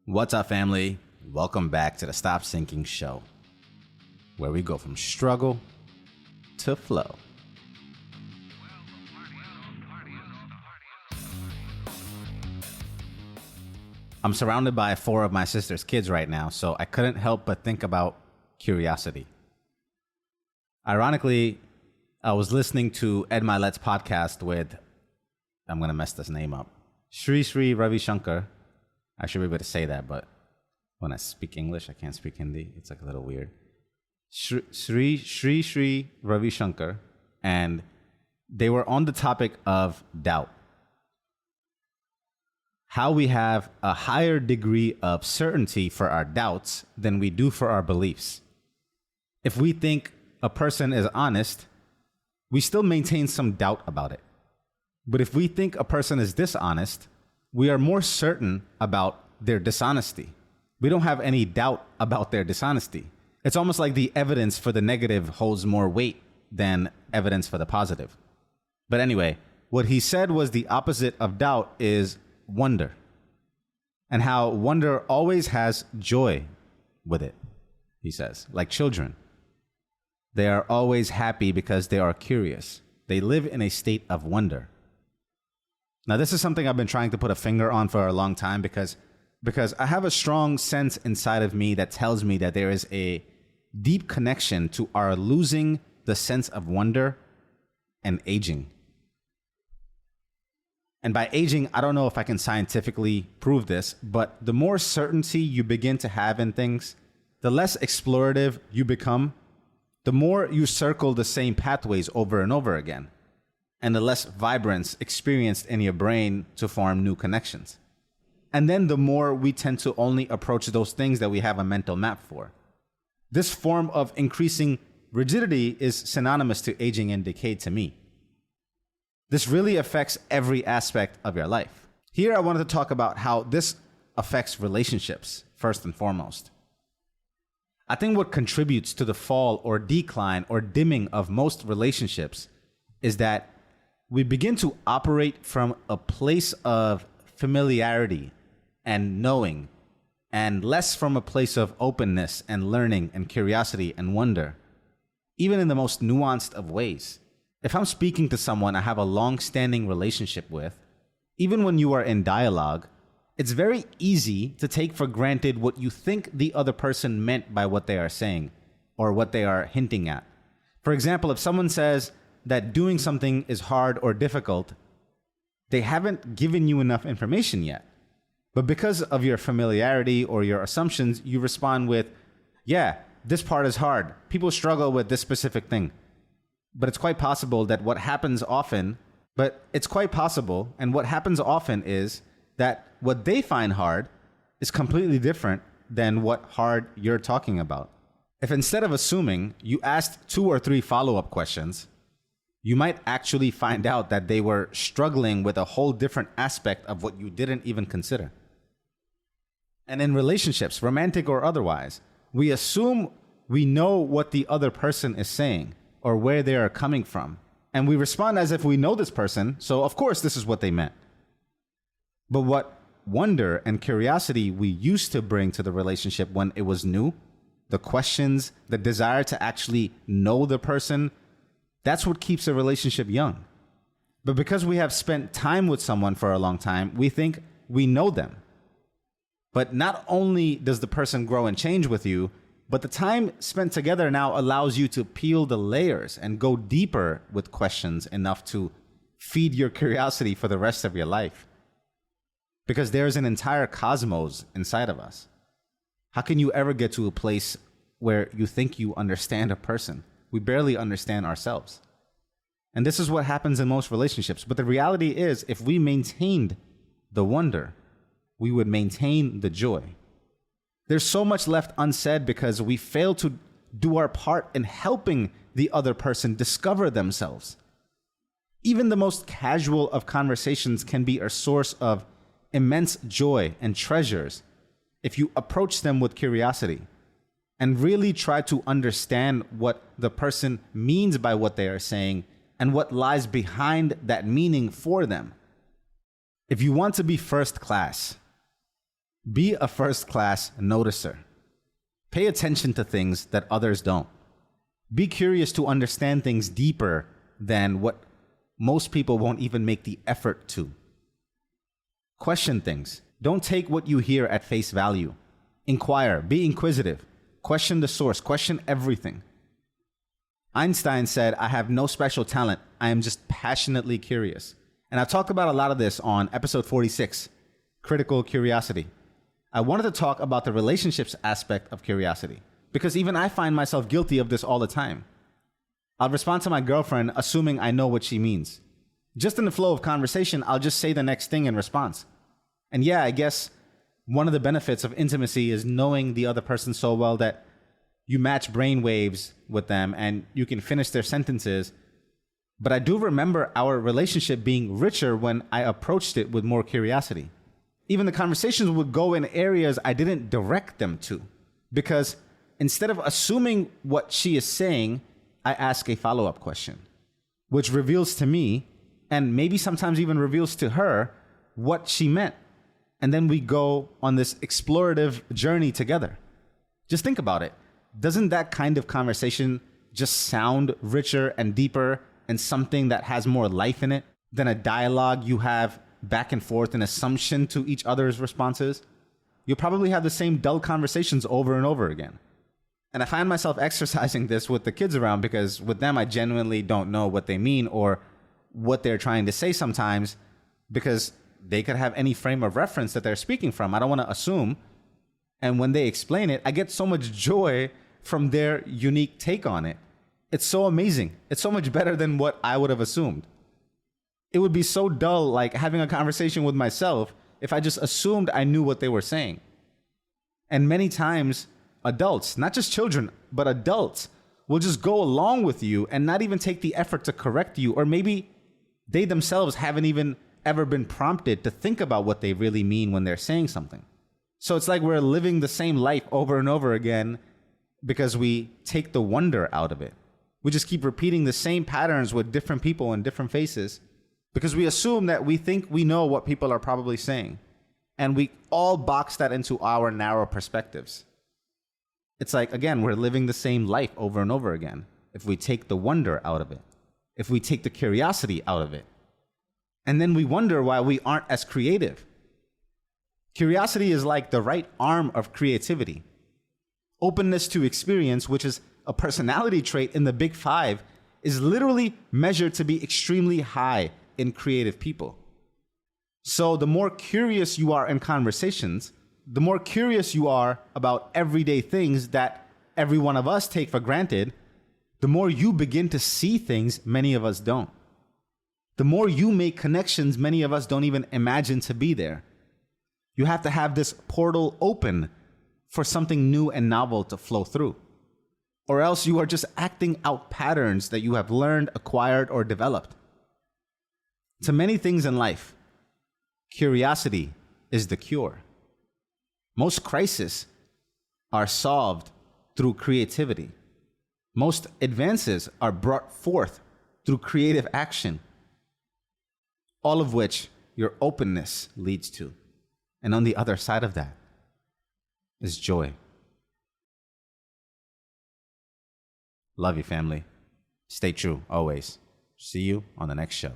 What's up, family? Welcome back to the Stop Sinking Show, where we go from struggle to flow. I'm surrounded by 4 of my sister's kids right now, so I couldn't help but think about curiosity. Ironically, I was listening to Ed Milet's podcast with, I'm going to mess this name up, Sri Ravi Shankar. I should be able to say that, but when I speak English, I can't speak Hindi. It's like a little weird. Sri Ravi Shankar, and they were on the topic of doubt. How we have a higher degree of certainty for our doubts than we do for our beliefs. If we think a person is honest, we still maintain some doubt about it. But if we think a person is dishonest, we are more certain about their dishonesty. We don't have any doubt about their dishonesty. It's almost like the evidence for the negative holds more weight than evidence for the positive. But anyway, what he said was the opposite of doubt is wonder. And how wonder always has joy with it, he says, like children. They are always happy because they are curious. They live in a state of wonder. Now, this is something I've been trying to put a finger on for a long time because I have a strong sense inside of me that tells me that there is a deep connection to our losing the sense of wonder and aging. And by aging, I don't know if I can scientifically prove this, but the more certainty you begin to have in things, the less explorative you become, the more you circle the same pathways over and over again, and the less vibrance experienced in your brain to form new connections. And then the more we tend to only approach those things that we have a mental map for. This form of increasing rigidity is synonymous to aging and decay to me. This really affects every aspect of your life. Here I wanted to talk about how this affects relationships, first and foremost. I think what contributes to the fall or decline or dimming of most relationships is that we begin to operate from a place of familiarity and knowing, and less from a place of openness and learning and curiosity and wonder, even in the most nuanced of ways. If I'm speaking to someone I have a long-standing relationship with, even when you are in dialogue, it's very easy to take for granted what you think the other person meant by what they are saying or what they are hinting at. For example, if someone says that doing something is hard or difficult, they haven't given you enough information yet. But because of your familiarity or your assumptions, you respond with, yeah, this part is hard. People struggle with this specific thing. But it's quite possible that what happens often, and what happens often is that what they find hard is completely different than what hard you're talking about. If instead of assuming, you asked 2 or 3 follow-up questions, you might actually find out that they were struggling with a whole different aspect of what you didn't even consider. And in relationships, romantic or otherwise, we assume we know what the other person is saying or where they are coming from. And we respond as if we know this person, so of course this is what they meant. But what wonder and curiosity we used to bring to the relationship when it was new, the questions, the desire to actually know the person, that's what keeps a relationship young. But because we have spent time with someone for a long time, we think we know them. But not only does the person grow and change with you, but the time spent together now allows you to peel the layers and go deeper with questions enough to feed your curiosity for the rest of your life. Because there's an entire cosmos inside of us. How can you ever get to a place where you think you understand a person? We barely understand ourselves. And this is what happens in most relationships. But the reality is, if we maintained the wonder, we would maintain the joy. There's so much left unsaid because we fail to do our part in helping the other person discover themselves. Even the most casual of conversations can be a source of immense joy and treasures if you approach them with curiosity and really try to understand what the person means by what they are saying and what lies behind that meaning for them. If you want to be first class, Be a first-class noticer. Pay attention to things that others don't. Be curious to understand things deeper than what most people won't even make the effort to. Question things. Don't take what you hear at face value. Inquire. Be inquisitive. Question the source. Question everything. Einstein said, "I have no special talent. I am just passionately curious." And I've talked about a lot of this on episode 46, Critical Curiosity. I wanted to talk about the relationships aspect of curiosity, because even I find myself guilty of this all the time. I'll respond to my girlfriend assuming I know what she means. Just in the flow of conversation, I'll just say the next thing in response. And yeah, I guess one of the benefits of intimacy is knowing the other person so well that you match brain waves with them and you can finish their sentences. But I do remember our relationship being richer when I approached it with more curiosity. Even the conversations would go in areas I didn't direct them to, because instead of assuming what she is saying, I ask a follow-up question, which reveals to me, and maybe sometimes even reveals to her, what she meant. And then we go on this explorative journey together. Just think about it. Doesn't that kind of conversation just sound richer and deeper and something that has more life in it than a dialogue you have back and forth in assumption to each other's responses? You'll probably have the same dull conversations over and over again. And I find myself exercising this with the kids around, because with them, I genuinely don't know what they mean or what they're trying to say sometimes, because they could have any frame of reference that they're speaking from. I don't want to assume. And when they explain it, I get so much joy from their unique take on it. It's so amazing. It's so much better than what I would have assumed. It would be so dull, like having a conversation with myself, if I just assumed I knew what they were saying. And many times, adults, not just children, but adults, will just go along with you and not even take the effort to correct you. Or maybe they themselves haven't even ever been prompted to think about what they really mean when they're saying something. So it's like we're living the same life over and over again because we take the wonder out of it. We just keep repeating the same patterns with different people and different faces because we assume that we think we know what people are probably saying. And we all box that into our narrow perspectives. It's like, again, we're living the same life over and over again if we take the wonder out of it, if we take the curiosity out of it. And then we wonder why we aren't as creative. Curiosity is like the right arm of creativity. Openness to experience, which is a personality trait in the Big Five, is literally measured to be extremely high in creative people. So the more curious you are in conversations, the more curious you are about everyday things that every one of us take for granted, the more you begin to see things many of us don't. The more you make connections many of us don't even imagine to be there. You have to have this portal open for something new and novel to flow through. Or else you are just acting out patterns that you have learned, acquired, or developed. To many things in life, curiosity is the cure. Most crises are solved through creativity. Most advances are brought forth through creative action. All of which your openness leads to. And on the other side of that is joy. Love you, family. Stay true, always. See you on the next show.